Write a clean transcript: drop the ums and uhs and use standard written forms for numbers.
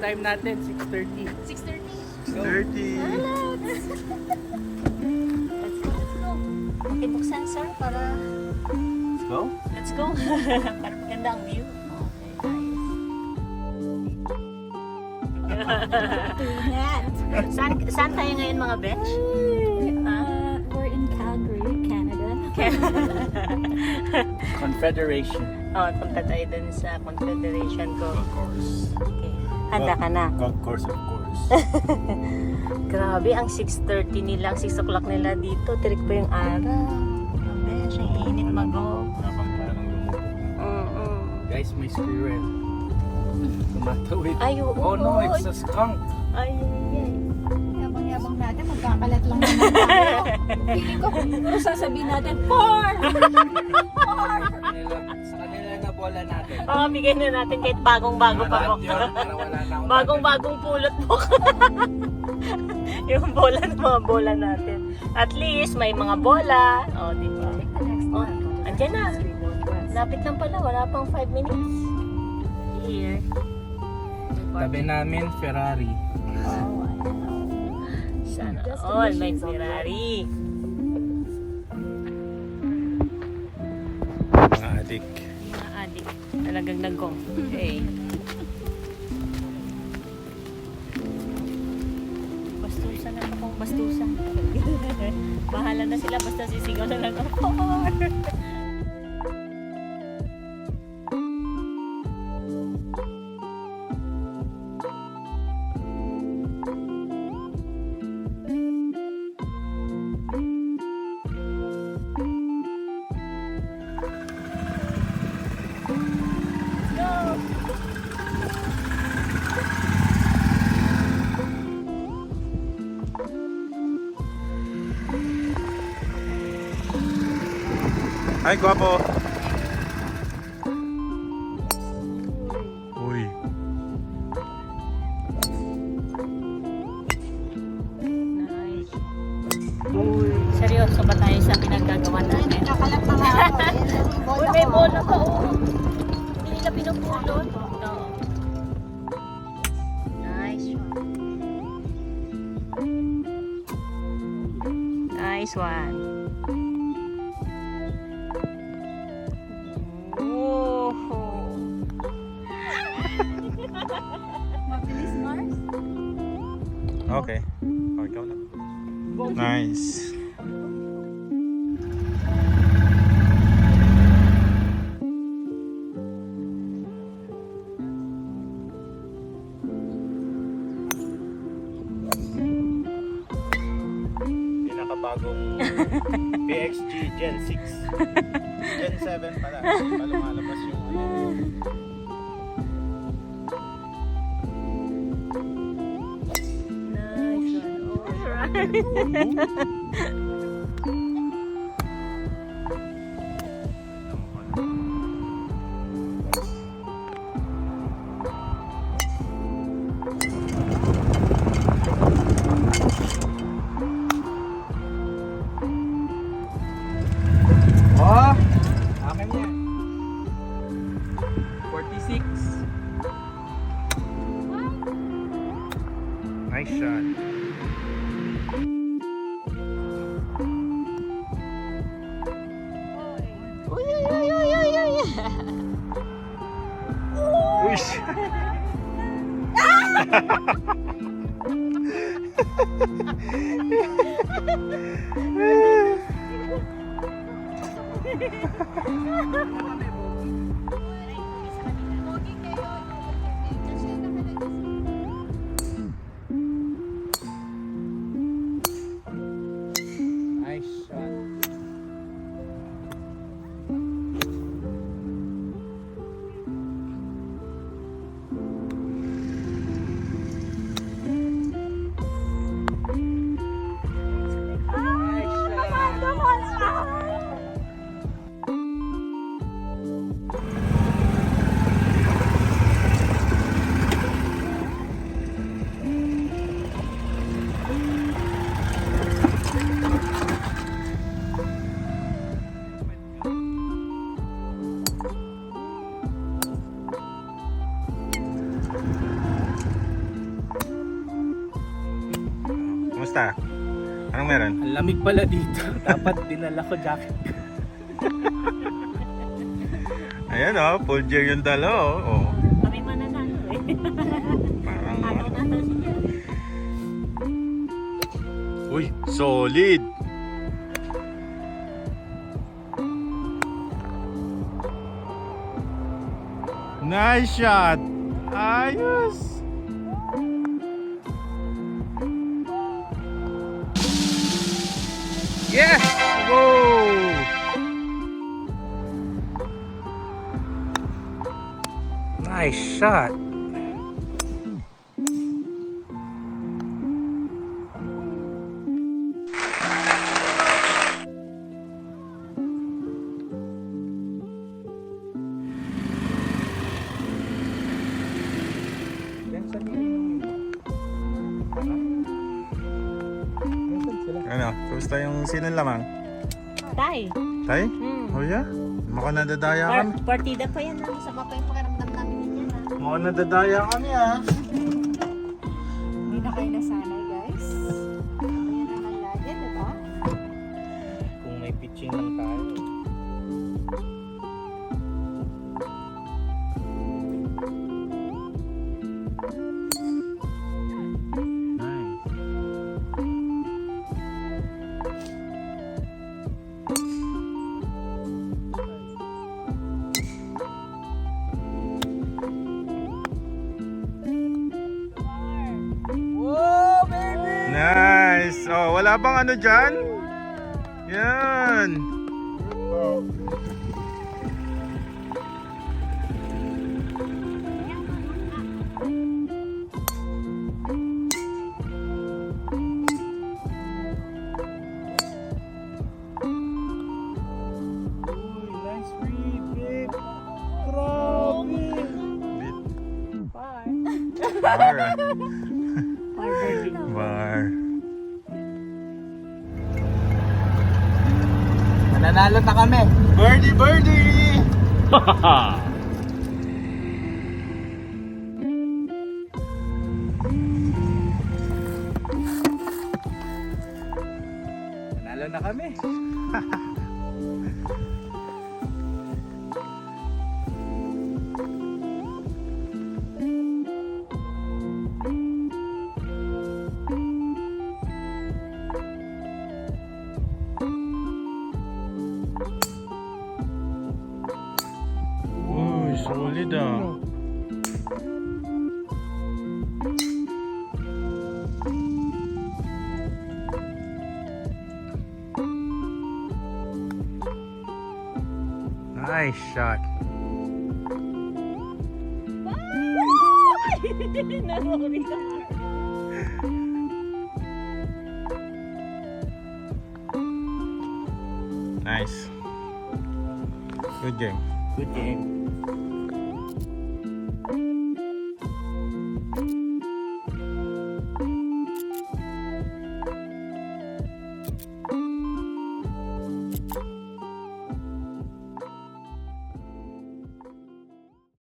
time natin, 6:30. 6:30. 30. Let's go. Pakibuksan, sir, para... Let's go. Let's go. Para maganda ang view. Okay, saan tayo ngayon, mga bench? We're in Calgary, Canada. Confederation. Oh, punta tayo dun sa Confederation ko. Of course. Okay. Handa ka na. Of course. Grabe, ang 6:30 nila, ang 6 o'clock nila dito. Tirik pa yung araw. Bench, ang init mag-go. Habang parang lumupo. Guys, may squirrel. Tumatawid. Ay, oo. Oh no, it's a skunk. Ay, Yabang-yabang natin, magkakalat lang naman tayo. Feeling ko, kung sasabihin natin, Por! Sa kanila na bola natin. oh, bigay na natin kahit bagong-bago pa po. Lahat yun, para wala na akong Bagong-bagong pulot po. Yung bola ng mga bola natin. At least, may mga bola. O, di ba? Oh, andyan na. Lapit lang pala. Wala pang 5 minutes. Here. Tabi namin, Ferrari. Oh, sana all may Ferrari. Adik. Mga adik. Talagang nag-go. Hey. Bastusan na akong bastusan. Bahala na sila basta sisigaw na lang ako. Hi, guwapo. Uy. Nice. Seryoso ba tayo sa pinaggagawa natin? Nakalat na nga ako. Uy, may bola pa, oh. Hindi nila pinupulot. Oo. Nice one. Nice one. Oh. Mabilis, Mars? Okay. Oh, ikaw na. Nice. Pinakabagong PXG Gen 6. Gen 7 pala. Lumalabas yung Nice one. Alright. Oh! Akin yan. 46. nice shot. Uy, uy, uy, uy, uy, uy. Uy. Nice shot. Anong meron? Ang lamig pala dito. Dapat dinala ko jacket. Ayan oh, full gear yung dala oh. Oh. Kami mananalo eh. Parang Ano natin siya? uy, solid. Nice shot. Ayos. Yes! Whoa. Nice shot. Ano, kamusta yung sinong lamang? Tay. Tay? Hmm. Oh yeah? Mukhang nadadaya kami. Partida pa yan ah. Sama pa yung pakiramdam namin yan ha. Mukhang nadadaya kami ah. Hindi na kayo nasanay guys. Ayan naman lagi, diba? Kung may pitching lang tayo. Nice. Whoa, baby! Nice. Oh, wala bang ano dyan? Yan. Uy, nice read, babe. Grabe. Bar. ah. Partida. Bar. Mananalo na kami. Birdie, birdie! Manalo na kami. Uy, solid ah. Nice shot. Narori ka. Nice. Good game. Good game.